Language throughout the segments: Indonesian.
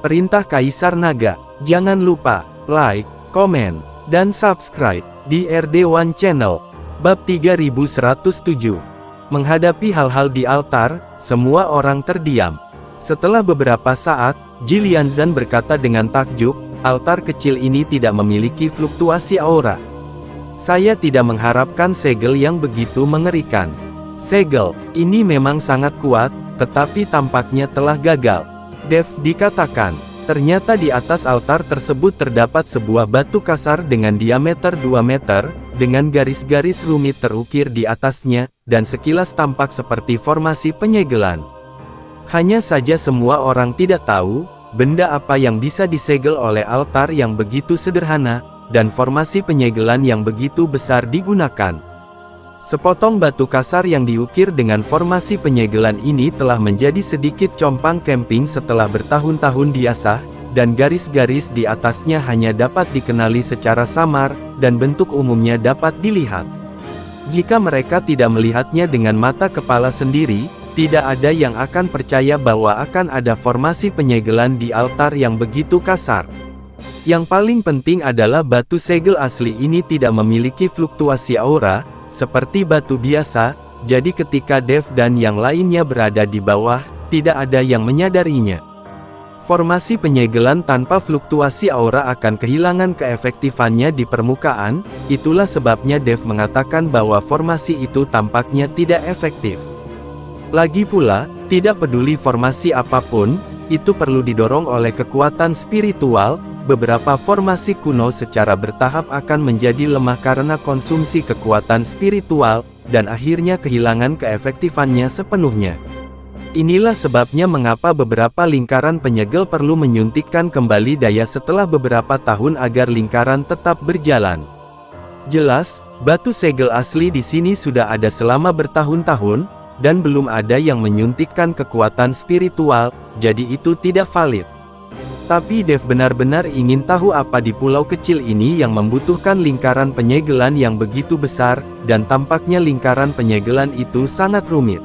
Perintah Kaisar Naga. Jangan lupa like, komen, dan subscribe di RD1 Channel. Bab 3107. Menghadapi hal-hal di altar, semua orang terdiam. Setelah beberapa saat, Jilianzan berkata dengan takjub, altar kecil ini tidak memiliki fluktuasi aura. Saya tidak mengharapkan segel yang begitu mengerikan. Segel ini memang sangat kuat, tetapi tampaknya telah gagal. Dev dikatakan, ternyata di atas altar tersebut terdapat sebuah batu kasar dengan diameter 2 meter, dengan garis-garis rumit terukir di atasnya, dan sekilas tampak seperti formasi penyegelan. Hanya saja semua orang tidak tahu, benda apa yang bisa disegel oleh altar yang begitu sederhana, dan formasi penyegelan yang begitu besar digunakan. Sepotong batu kasar yang diukir dengan formasi penyegelan ini telah menjadi sedikit compang camping setelah bertahun-tahun diasah, dan garis-garis di atasnya hanya dapat dikenali secara samar, dan bentuk umumnya dapat dilihat. Jika mereka tidak melihatnya dengan mata kepala sendiri, tidak ada yang akan percaya bahwa akan ada formasi penyegelan di altar yang begitu kasar. Yang paling penting adalah batu segel asli ini tidak memiliki fluktuasi aura, seperti batu biasa, jadi ketika Dev dan yang lainnya berada di bawah, tidak ada yang menyadarinya. Formasi penyegelan tanpa fluktuasi aura akan kehilangan keefektifannya di permukaan, itulah sebabnya Dev mengatakan bahwa formasi itu tampaknya tidak efektif. Lagi pula, tidak peduli formasi apapun, itu perlu didorong oleh kekuatan spiritual. Beberapa formasi kuno secara bertahap akan menjadi lemah karena konsumsi kekuatan spiritual, dan akhirnya kehilangan keefektifannya sepenuhnya. Inilah sebabnya mengapa beberapa lingkaran penyegel perlu menyuntikkan kembali daya setelah beberapa tahun agar lingkaran tetap berjalan. Jelas, batu segel asli di sini sudah ada selama bertahun-tahun, dan belum ada yang menyuntikkan kekuatan spiritual, jadi itu tidak valid. Tapi Dev benar-benar ingin tahu apa di pulau kecil ini yang membutuhkan lingkaran penyegelan yang begitu besar, dan tampaknya lingkaran penyegelan itu sangat rumit.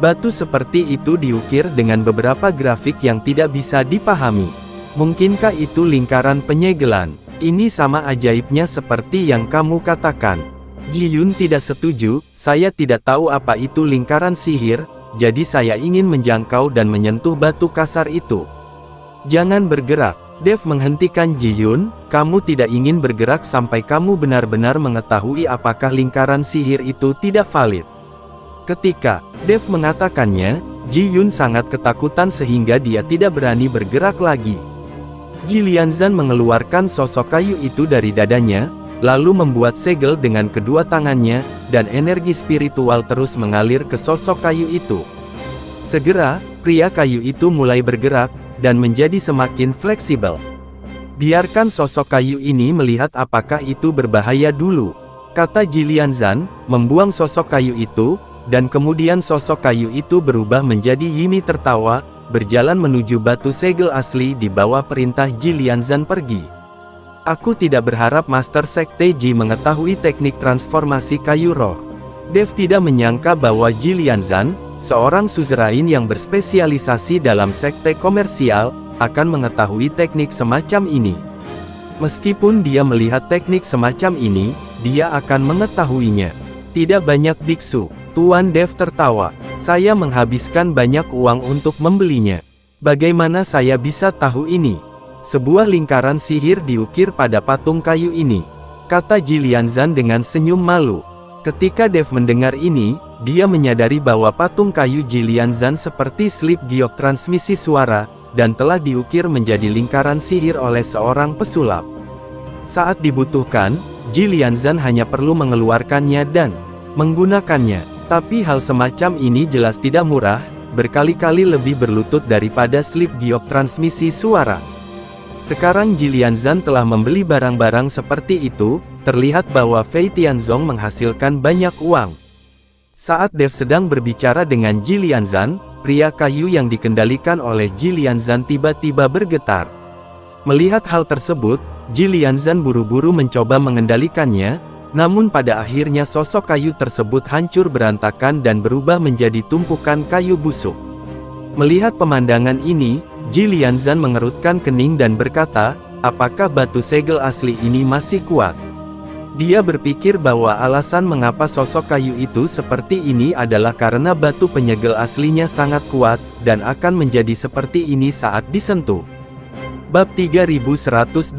Batu seperti itu diukir dengan beberapa grafik yang tidak bisa dipahami. Mungkinkah itu lingkaran penyegelan? Ini sama ajaibnya seperti yang kamu katakan. Ji Yun tidak setuju, saya tidak tahu apa itu lingkaran sihir, jadi saya ingin menjangkau dan menyentuh batu kasar itu. Jangan bergerak. Dev menghentikan Ji Yun, kamu tidak ingin bergerak sampai kamu benar-benar mengetahui apakah lingkaran sihir itu tidak valid. Ketika Dev mengatakannya, Ji Yun sangat ketakutan sehingga dia tidak berani bergerak lagi. Jilianzan mengeluarkan sosok kayu itu dari dadanya, lalu membuat segel dengan kedua tangannya, dan energi spiritual terus mengalir ke sosok kayu itu. Segera, pria kayu itu mulai bergerak, dan menjadi semakin fleksibel. Biarkan sosok kayu ini melihat apakah itu berbahaya dulu, kata Jilianzan, membuang sosok kayu itu, dan kemudian sosok kayu itu berubah menjadi Yimi tertawa, berjalan menuju batu segel asli di bawah perintah Jilianzan pergi. Aku tidak berharap Master Sekte Ji mengetahui teknik transformasi kayu roh. Dev tidak menyangka bahwa Jilianzan, seorang suzerain yang berspesialisasi dalam sekte komersial, akan mengetahui teknik semacam ini. Meskipun dia melihat teknik semacam ini, dia akan mengetahuinya. Tidak banyak biksu, Tuan Dev tertawa. Saya menghabiskan banyak uang untuk membelinya. Bagaimana saya bisa tahu ini? Sebuah lingkaran sihir diukir pada patung kayu ini, kata Jilianzan dengan senyum malu. Ketika Dev mendengar ini, dia menyadari bahwa patung kayu Jilianzan seperti slip giok transmisi suara, dan telah diukir menjadi lingkaran sihir oleh seorang pesulap. Saat dibutuhkan, Jilianzan hanya perlu mengeluarkannya dan menggunakannya. Tapi hal semacam ini jelas tidak murah, berkali-kali lebih berlutut daripada slip giok transmisi suara. Sekarang Jilianzan telah membeli barang-barang seperti itu, terlihat bahwa Fei Tianzong menghasilkan banyak uang. Saat Dev sedang berbicara dengan Jilianzan, pria kayu yang dikendalikan oleh Jilianzan tiba-tiba bergetar. Melihat hal tersebut, Jilianzan buru-buru mencoba mengendalikannya, namun pada akhirnya sosok kayu tersebut hancur berantakan dan berubah menjadi tumpukan kayu busuk. Melihat pemandangan ini, Jilianzan mengerutkan kening dan berkata, apakah batu segel asli ini masih kuat? Dia berpikir bahwa alasan mengapa sosok kayu itu seperti ini adalah karena batu penyegel aslinya sangat kuat, dan akan menjadi seperti ini saat disentuh. Bab 3108.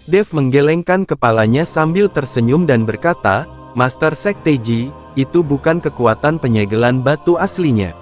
Dev menggelengkan kepalanya sambil tersenyum dan berkata, Master Sekteji, itu bukan kekuatan penyegelan batu aslinya.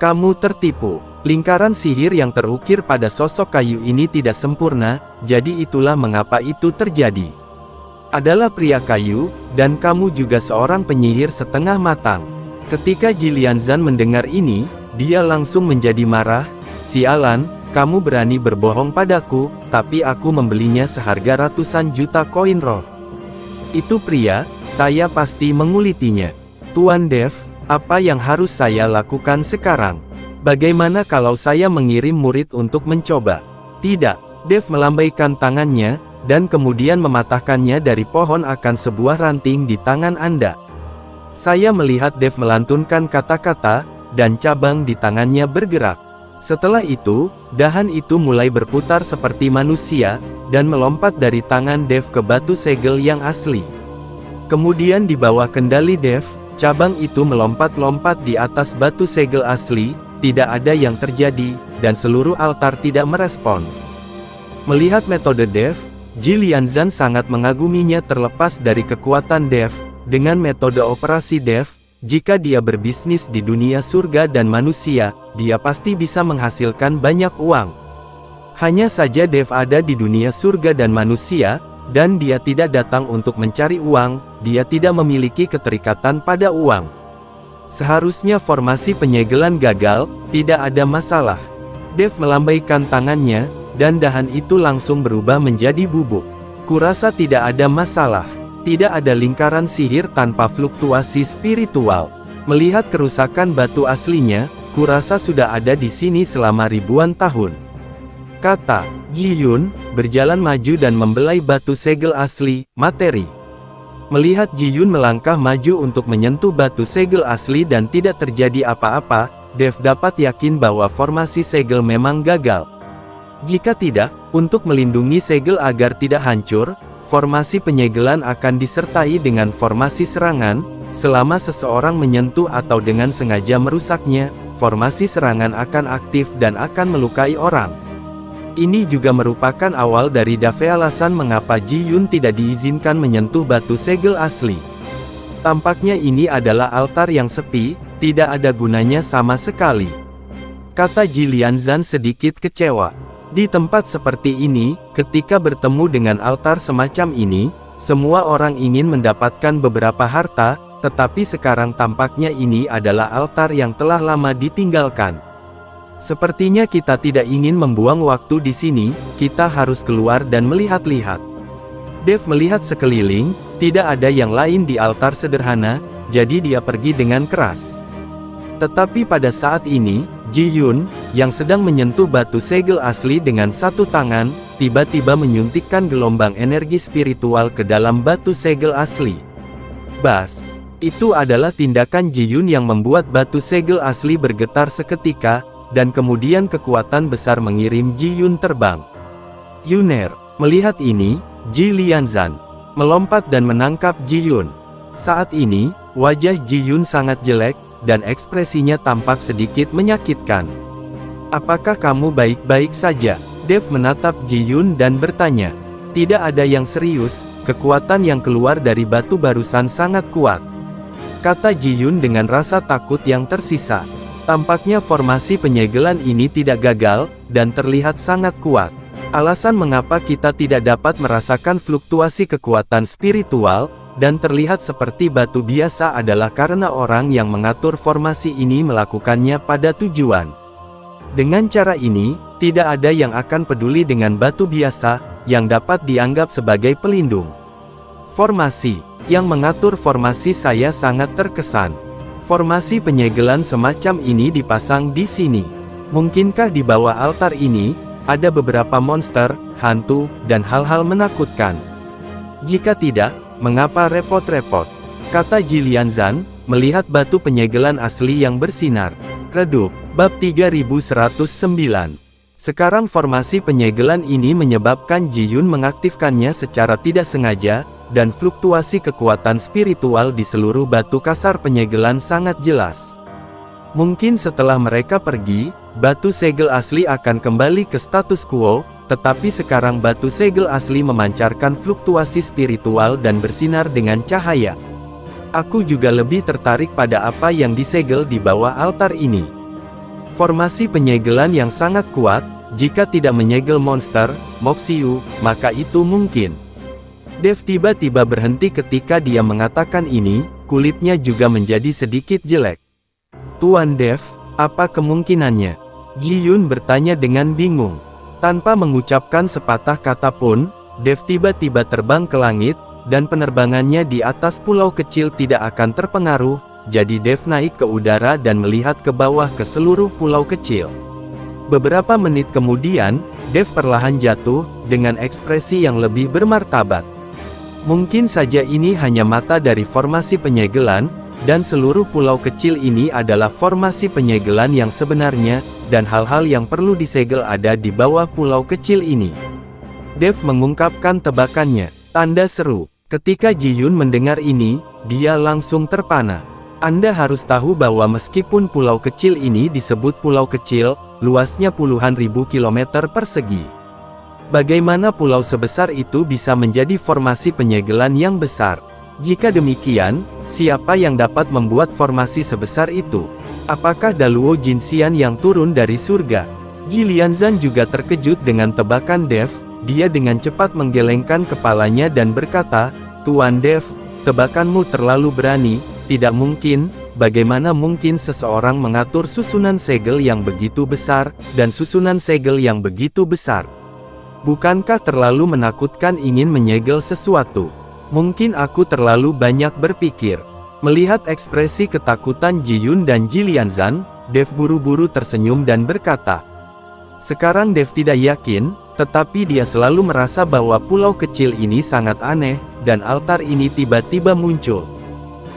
Kamu tertipu. Lingkaran sihir yang terukir pada sosok kayu ini tidak sempurna, jadi itulah mengapa itu terjadi. Adalah pria kayu, dan kamu juga seorang penyihir setengah matang. Ketika Jilianzan mendengar ini, dia langsung menjadi marah. Sialan, kamu berani berbohong padaku, tapi aku membelinya seharga ratusan juta koin roh. Itu pria, saya pasti mengulitinya. Tuan Dev, apa yang harus saya lakukan sekarang? Bagaimana kalau saya mengirim murid untuk mencoba? Tidak, Dev melambaikan tangannya, dan kemudian mematahkannya dari pohon akan sebuah ranting di tangan Anda. Saya melihat Dev melantunkan kata-kata, dan cabang di tangannya bergerak. Setelah itu, dahan itu mulai berputar seperti manusia, dan melompat dari tangan Dev ke batu segel yang asli. Kemudian di bawah kendali Dev, cabang itu melompat-lompat di atas batu segel asli, tidak ada yang terjadi, dan seluruh altar tidak merespons. Melihat metode Dev, Jilianzan sangat mengaguminya. Terlepas dari kekuatan Dev, dengan metode operasi Dev, jika dia berbisnis di dunia surga dan manusia, dia pasti bisa menghasilkan banyak uang. Hanya saja Dev ada di dunia surga dan manusia, dan dia tidak datang untuk mencari uang, dia tidak memiliki keterikatan pada uang. Seharusnya formasi penyegelan gagal, tidak ada masalah. Dev melambaikan tangannya, dan dahan itu langsung berubah menjadi bubuk. Kurasa tidak ada masalah. Tidak ada lingkaran sihir tanpa fluktuasi spiritual. Melihat kerusakan batu aslinya, kurasa sudah ada di sini selama ribuan tahun. Kata Ji Yun, berjalan maju dan membelai batu segel asli, materi. Melihat Ji Yun melangkah maju untuk menyentuh batu segel asli dan tidak terjadi apa-apa, Dev dapat yakin bahwa formasi segel memang gagal. Jika tidak, untuk melindungi segel agar tidak hancur, formasi penyegelan akan disertai dengan formasi serangan. Selama seseorang menyentuh atau dengan sengaja merusaknya, formasi serangan akan aktif dan akan melukai orang. Ini juga merupakan awal dari alasan mengapa Ji Yun tidak diizinkan menyentuh batu segel asli. Tampaknya ini adalah altar yang sepi, tidak ada gunanya sama sekali. Kata Jilianzan sedikit kecewa. Di tempat seperti ini, ketika bertemu dengan altar semacam ini, semua orang ingin mendapatkan beberapa harta, tetapi sekarang tampaknya ini adalah altar yang telah lama ditinggalkan. Sepertinya kita tidak ingin membuang waktu di sini, kita harus keluar dan melihat-lihat. Dev melihat sekeliling, tidak ada yang lain di altar sederhana, jadi dia pergi dengan keras. Tetapi pada saat ini, Ji Yun, yang sedang menyentuh batu segel asli dengan satu tangan, tiba-tiba menyuntikkan gelombang energi spiritual ke dalam batu segel asli. Bas! Itu adalah tindakan Ji Yun yang membuat batu segel asli bergetar seketika, dan kemudian kekuatan besar mengirim Ji Yun terbang. Yuner, melihat ini, Jilianzan melompat dan menangkap Ji Yun. Saat ini, wajah Ji Yun sangat jelek, dan ekspresinya tampak sedikit menyakitkan. Apakah kamu baik-baik saja? Dev menatap Ji Yun dan bertanya. Tidak ada yang serius, kekuatan yang keluar dari batu barusan sangat kuat. Kata Ji Yun dengan rasa takut yang tersisa. Tampaknya formasi penyegelan ini tidak gagal, dan terlihat sangat kuat. Alasan mengapa kita tidak dapat merasakan fluktuasi kekuatan spiritual, dan terlihat seperti batu biasa adalah karena orang yang mengatur formasi ini melakukannya pada tujuan. Dengan cara ini, tidak ada yang akan peduli dengan batu biasa, yang dapat dianggap sebagai pelindung. Formasi, yang mengatur formasi saya sangat terkesan. Formasi penyegelan semacam ini dipasang di sini. Mungkinkah di bawah altar ini, ada beberapa monster, hantu, dan hal-hal menakutkan? Jika tidak, mengapa repot-repot? Kata Jilianzan, melihat batu penyegelan asli yang bersinar. Redup, bab 3109. Sekarang formasi penyegelan ini menyebabkan Ji Yun mengaktifkannya secara tidak sengaja, dan fluktuasi kekuatan spiritual di seluruh batu kasar penyegelan sangat jelas. Mungkin setelah mereka pergi, batu segel asli akan kembali ke status quo, tetapi sekarang batu segel asli memancarkan fluktuasi spiritual dan bersinar dengan cahaya. Aku juga lebih tertarik pada apa yang disegel di bawah altar ini. Formasi penyegelan yang sangat kuat, jika tidak menyegel monster, Moxiu, maka itu mungkin. Dev tiba-tiba berhenti ketika dia mengatakan ini, kulitnya juga menjadi sedikit jelek. Tuan Dev, apa kemungkinannya? Ji Yun bertanya dengan bingung. Tanpa mengucapkan sepatah kata pun, Dev tiba-tiba terbang ke langit, dan penerbangannya di atas pulau kecil tidak akan terpengaruh. Jadi Dev naik ke udara dan melihat ke bawah ke seluruh pulau kecil. Beberapa menit kemudian, Dev perlahan jatuh, dengan ekspresi yang lebih bermartabat. Mungkin saja ini hanya mata dari formasi penyegelan, dan seluruh pulau kecil ini adalah formasi penyegelan yang sebenarnya, dan hal-hal yang perlu disegel ada di bawah pulau kecil ini. Dev mengungkapkan tebakannya, tanda seru. Ketika Ji Yun mendengar ini, dia langsung terpana. Anda harus tahu bahwa meskipun pulau kecil ini disebut pulau kecil, luasnya puluhan ribu kilometer persegi. Bagaimana pulau sebesar itu bisa menjadi formasi penyegelan yang besar? Jika demikian, siapa yang dapat membuat formasi sebesar itu? Apakah Daluo Jinxian yang turun dari surga? Ji Lianzan juga terkejut dengan tebakan Dev. Dia dengan cepat menggelengkan kepalanya dan berkata, Tuan Dev, tebakanmu terlalu berani. Tidak mungkin, bagaimana mungkin seseorang mengatur susunan segel yang begitu besar, dan susunan segel yang begitu besar? Bukankah terlalu menakutkan ingin menyegel sesuatu? Mungkin aku terlalu banyak berpikir. Melihat ekspresi ketakutan Ji Yun dan Ji Lianzan, Dev buru-buru tersenyum dan berkata, sekarang Dev tidak yakin, tetapi dia selalu merasa bahwa pulau kecil ini sangat aneh, dan altar ini tiba-tiba muncul.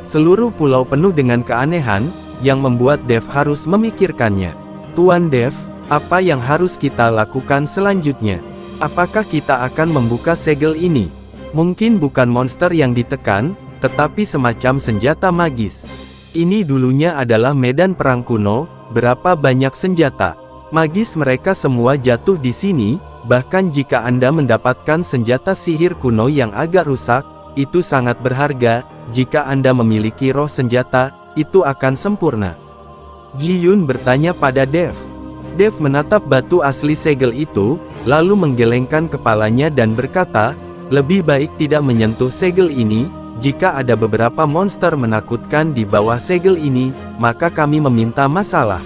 Seluruh pulau penuh dengan keanehan, yang membuat Dev harus memikirkannya. Tuan Dev, apa yang harus kita lakukan selanjutnya? Apakah kita akan membuka segel ini? Mungkin bukan monster yang ditekan, tetapi semacam senjata magis. Ini dulunya adalah medan perang kuno, berapa banyak senjata magis mereka semua jatuh di sini, bahkan jika Anda mendapatkan senjata sihir kuno yang agak rusak, itu sangat berharga. Jika Anda memiliki roh senjata, itu akan sempurna. Ji Yun bertanya pada Dev. Dev menatap batu asli segel itu, lalu menggelengkan kepalanya dan berkata, lebih baik tidak menyentuh segel ini. Jika ada beberapa monster menakutkan di bawah segel ini, maka kami meminta masalah.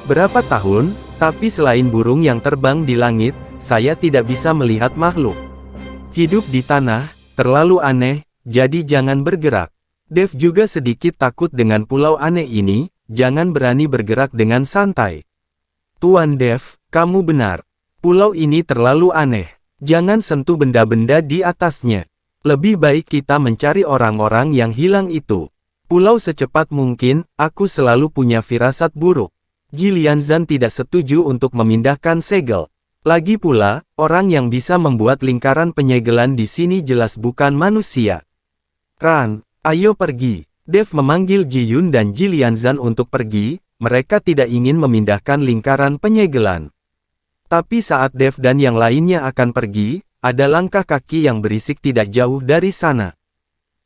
Berapa tahun, tapi selain burung yang terbang di langit, saya tidak bisa melihat makhluk hidup di tanah. Terlalu aneh, jadi jangan bergerak. Dev juga sedikit takut dengan pulau aneh ini, jangan berani bergerak dengan santai. Tuan Dev, kamu benar. Pulau ini terlalu aneh. Jangan sentuh benda-benda di atasnya. Lebih baik kita mencari orang-orang yang hilang itu. Pulau secepat mungkin, aku selalu punya firasat buruk. Ji Lianzan tidak setuju untuk memindahkan segel. Lagi pula, orang yang bisa membuat lingkaran penyegelan di sini jelas bukan manusia. Ran, ayo pergi. Dev memanggil Ji Yun dan Ji Lianzan untuk pergi, mereka tidak ingin memindahkan lingkaran penyegelan. Tapi saat Dev dan yang lainnya akan pergi, ada langkah kaki yang berisik tidak jauh dari sana.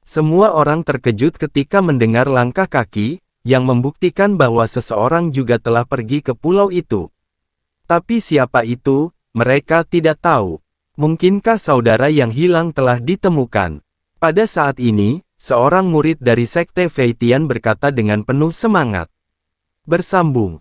Semua orang terkejut ketika mendengar langkah kaki, yang membuktikan bahwa seseorang juga telah pergi ke pulau itu. Tapi siapa itu, mereka tidak tahu. Mungkinkah saudara yang hilang telah ditemukan? Pada saat ini, seorang murid dari Sekte Feitian berkata dengan penuh semangat. Bersambung.